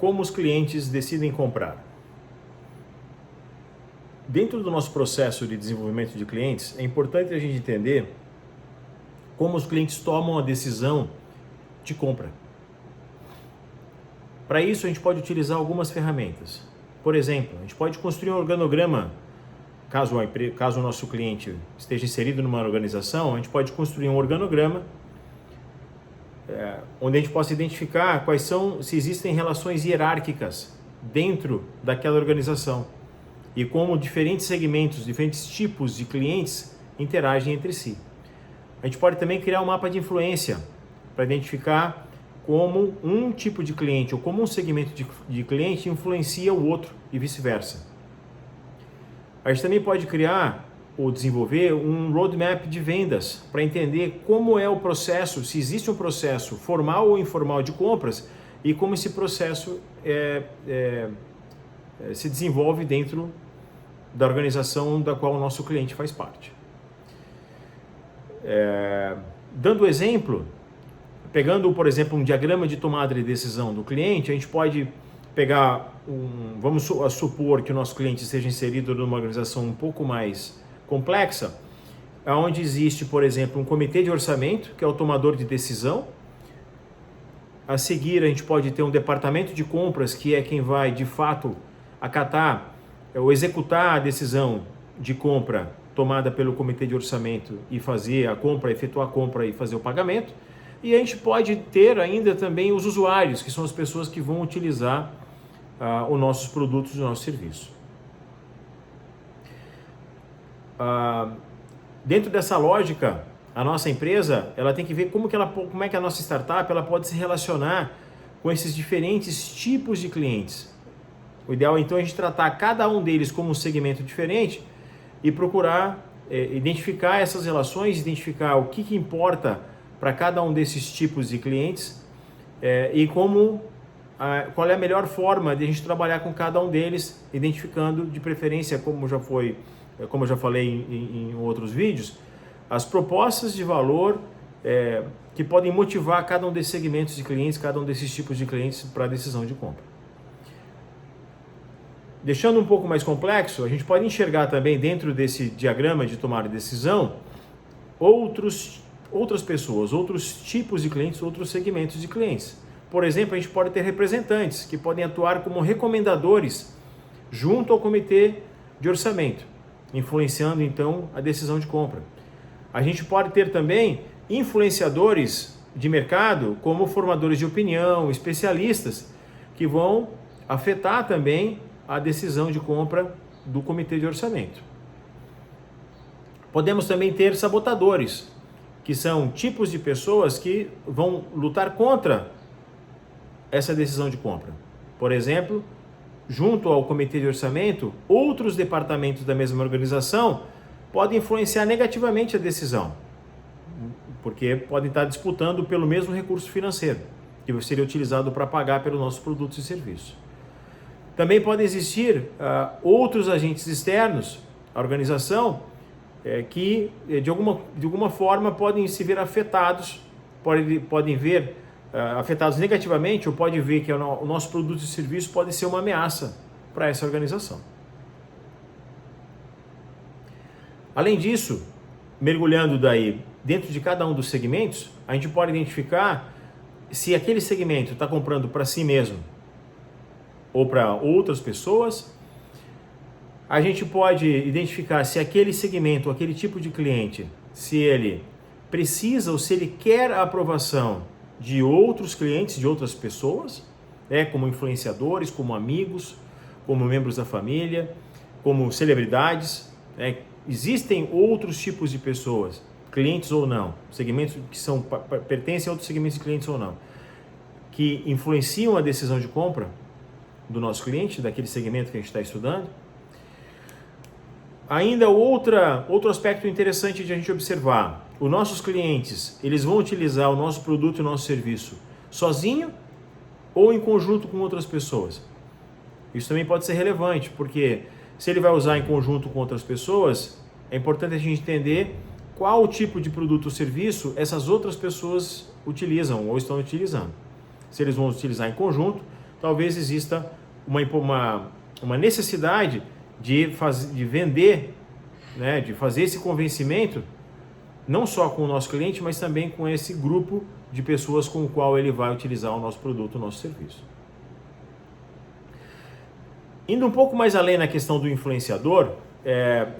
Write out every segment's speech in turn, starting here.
como os clientes decidem comprar. Dentro do nosso processo de desenvolvimento de clientes, é importante a gente entender como os clientes tomam a decisão de compra. Para isso, a gente pode utilizar algumas ferramentas. Por exemplo, a gente pode construir um organograma, caso o nosso cliente esteja inserido numa organização, a gente pode construir um organograma onde a gente possa identificar se existem relações hierárquicas dentro daquela organização e como diferentes segmentos, diferentes tipos de clientes interagem entre si. A gente pode também criar um mapa de influência para identificar como um tipo de cliente ou como um segmento de cliente influencia o outro e vice-versa. A gente também pode criar ou desenvolver um roadmap de vendas para entender como é o processo, se existe um processo formal ou informal de compras e como esse processo se desenvolve dentro da organização da qual o nosso cliente faz parte. Dando exemplo, pegando, por exemplo, um diagrama de tomada de decisão do cliente, a gente pode pegar vamos supor que o nosso cliente esteja inserido numa organização um pouco mais complexa, onde existe, por exemplo, um comitê de orçamento, que é o tomador de decisão. A seguir, a gente pode ter um departamento de compras, que é quem vai, de fato, acatar ou executar a decisão de compra tomada pelo comitê de orçamento e fazer a compra, efetuar a compra e fazer o pagamento. E a gente pode ter ainda também os usuários, que são as pessoas que vão utilizar os nossos produtos e o nosso serviço. Dentro dessa lógica, a nossa empresa ela tem que ver como é que a nossa startup ela pode se relacionar com esses diferentes tipos de clientes. O ideal então é a gente tratar cada um deles como um segmento diferente e procurar identificar essas relações, identificar o que importa para cada um desses tipos de clientes e qual é a melhor forma de a gente trabalhar com cada um deles, identificando de preferência, como eu já falei em outros vídeos, as propostas de valor que podem motivar cada um desses segmentos de clientes, cada um desses tipos de clientes para a decisão de compra. Deixando um pouco mais complexo, a gente pode enxergar também dentro desse diagrama de tomada de decisão outras pessoas, outros tipos de clientes, outros segmentos de clientes. Por exemplo, a gente pode ter representantes que podem atuar como recomendadores junto ao comitê de orçamento, influenciando então a decisão de compra. A gente pode ter também influenciadores de mercado, como formadores de opinião, especialistas, que vão afetar também a decisão de compra do comitê de orçamento. Podemos também ter sabotadores, que são tipos de pessoas que vão lutar contra essa decisão de compra. Por exemplo, junto ao comitê de orçamento, outros departamentos da mesma organização podem influenciar negativamente a decisão, porque podem estar disputando pelo mesmo recurso financeiro, que seria utilizado para pagar pelos nossos produtos e serviços. Também podem existir outros agentes externos à organização que, de alguma forma, podem se ver afetados, podem ver afetados negativamente, ou pode ver que o nosso produto e serviço pode ser uma ameaça para essa organização. Além disso, mergulhando daí dentro de cada um dos segmentos, a gente pode identificar se aquele segmento está comprando para si mesmo ou para outras pessoas. A gente pode identificar se aquele segmento, aquele tipo de cliente, se ele precisa ou se ele quer a aprovação de outros clientes, de outras pessoas, como influenciadores, como amigos, como membros da família, como celebridades. Existem outros tipos de pessoas, clientes ou não, segmentos que pertencem a outros segmentos de clientes ou não, que influenciam a decisão de compra do nosso cliente, daquele segmento que a gente está estudando. Ainda outro aspecto interessante de a gente observar: os nossos clientes, eles vão utilizar o nosso produto e o nosso serviço sozinho ou em conjunto com outras pessoas? Isso também pode ser relevante, porque se ele vai usar em conjunto com outras pessoas, é importante a gente entender qual tipo de produto ou serviço essas outras pessoas utilizam ou estão utilizando. Se eles vão utilizar em conjunto, talvez exista uma necessidade de vender, né, de fazer esse convencimento, não só com o nosso cliente, mas também com esse grupo de pessoas com o qual ele vai utilizar o nosso produto, o nosso serviço. Indo um pouco mais além na questão do influenciador,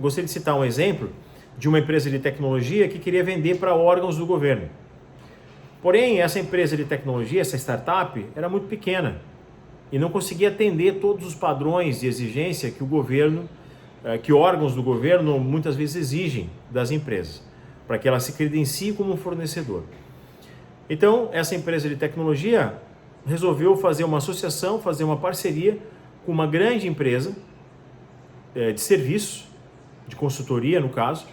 gostaria de citar um exemplo de uma empresa de tecnologia que queria vender para órgãos do governo. Porém, essa empresa de tecnologia, essa startup, era muito pequena e não conseguia atender todos os padrões de exigência que o governo, que órgãos do governo muitas vezes exigem das empresas, para que ela se credencie como um fornecedor. Então, essa empresa de tecnologia resolveu fazer uma associação, fazer uma parceria com uma grande empresa de serviços, de consultoria no caso,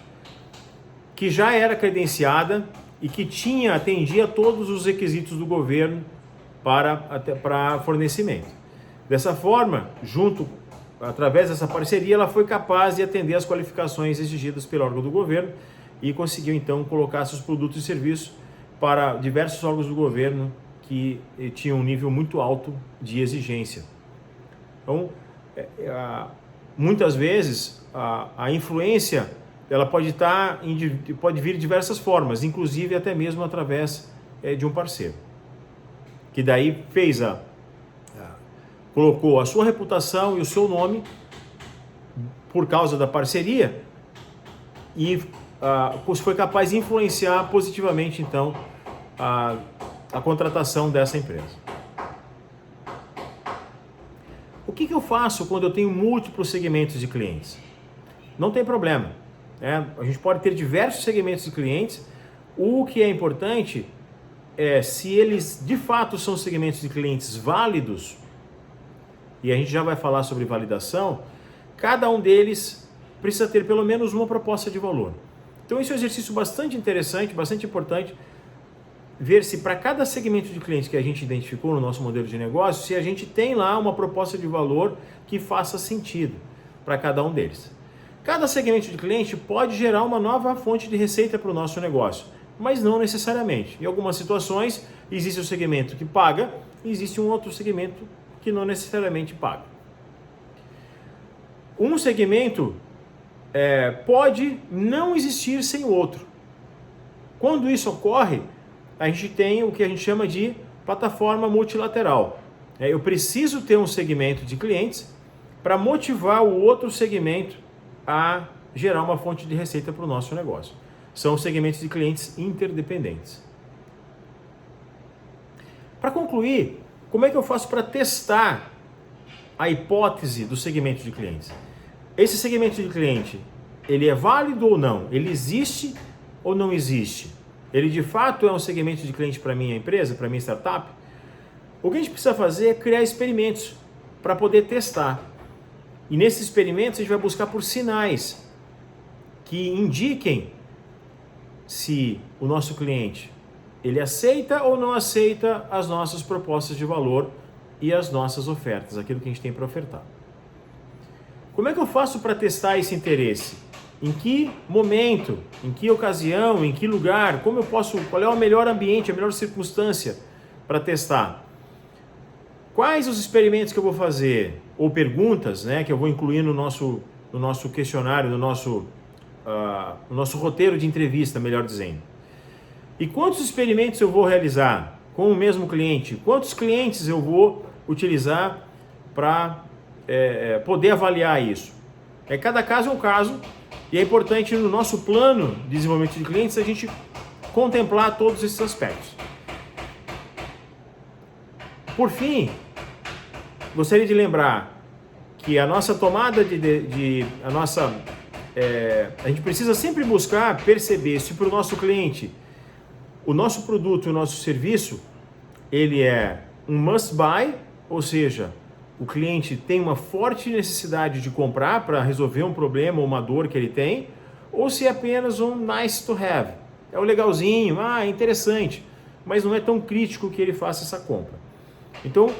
que já era credenciada e que atendia todos os requisitos do governo para fornecimento. Dessa forma, através dessa parceria, ela foi capaz de atender as qualificações exigidas pelo órgão do governo e conseguiu então colocar seus produtos e serviços para diversos órgãos do governo que tinham um nível muito alto de exigência. Então, muitas vezes a influência ela pode vir de diversas formas, inclusive até mesmo através de um parceiro, que daí colocou a sua reputação e o seu nome por causa da parceria e foi capaz de influenciar positivamente então a contratação dessa empresa. O que eu faço quando eu tenho múltiplos segmentos de clientes? Não tem problema. A gente pode ter diversos segmentos de clientes. O que é importante é se eles de fato são segmentos de clientes válidos, e a gente já vai falar sobre validação, cada um deles precisa ter pelo menos uma proposta de valor. Então esse é um exercício bastante interessante, bastante importante, ver se para cada segmento de clientes que a gente identificou no nosso modelo de negócio, se a gente tem lá uma proposta de valor que faça sentido para cada um deles. Cada segmento de cliente pode gerar uma nova fonte de receita para o nosso negócio, mas não necessariamente. Em algumas situações, existe um segmento que paga e existe um outro segmento que não necessariamente paga. Um segmento pode não existir sem o outro. Quando isso ocorre, a gente tem o que a gente chama de plataforma multilateral. Eu preciso ter um segmento de clientes para motivar o outro segmento a gerar uma fonte de receita para o nosso negócio. São segmentos de clientes interdependentes. Para concluir, como é que eu faço para testar a hipótese do segmento de clientes? Esse segmento de cliente, ele é válido ou não? Ele existe ou não existe? Ele de fato é um segmento de cliente para minha empresa, para minha startup? O que a gente precisa fazer é criar experimentos para poder testar. E nesses experimentos a gente vai buscar por sinais que indiquem se o nosso cliente ele aceita ou não aceita as nossas propostas de valor e as nossas ofertas, aquilo que a gente tem para ofertar. Como é que eu faço para testar esse interesse? Em que momento, em que ocasião, em que lugar, qual é o melhor ambiente, a melhor circunstância para testar? Quais os experimentos que eu vou fazer? Ou perguntas, né, que eu vou incluir no nosso questionário, no nosso roteiro de entrevista, melhor dizendo. E quantos experimentos eu vou realizar com o mesmo cliente? Quantos clientes eu vou utilizar para poder avaliar isso? Cada caso é um caso e é importante no nosso plano de desenvolvimento de clientes a gente contemplar todos esses aspectos. Por fim, gostaria de lembrar que a nossa tomada a gente precisa sempre buscar perceber se para o nosso cliente o nosso produto e o nosso serviço ele é um must buy, ou seja, o cliente tem uma forte necessidade de comprar para resolver um problema ou uma dor que ele tem, ou se é apenas um nice to have, é o legalzinho, é interessante, mas não é tão crítico que ele faça essa compra. Então,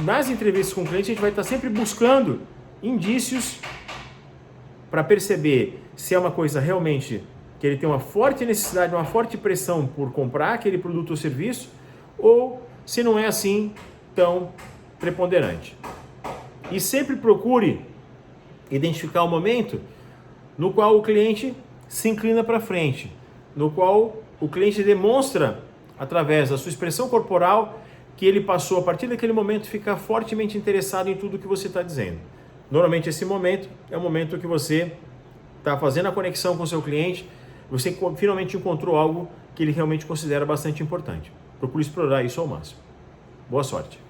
nas entrevistas com o cliente, a gente vai estar sempre buscando indícios para perceber se é uma coisa realmente que ele tem uma forte necessidade, uma forte pressão por comprar aquele produto ou serviço, ou se não é assim tão preponderante. E sempre procure identificar o momento no qual o cliente se inclina para frente, no qual o cliente demonstra, através da sua expressão corporal, que ele passou, a partir daquele momento, ficar fortemente interessado em tudo que você está dizendo. Normalmente esse momento é o momento que você está fazendo a conexão com o seu cliente, você finalmente encontrou algo que ele realmente considera bastante importante. Procure explorar isso ao máximo. Boa sorte!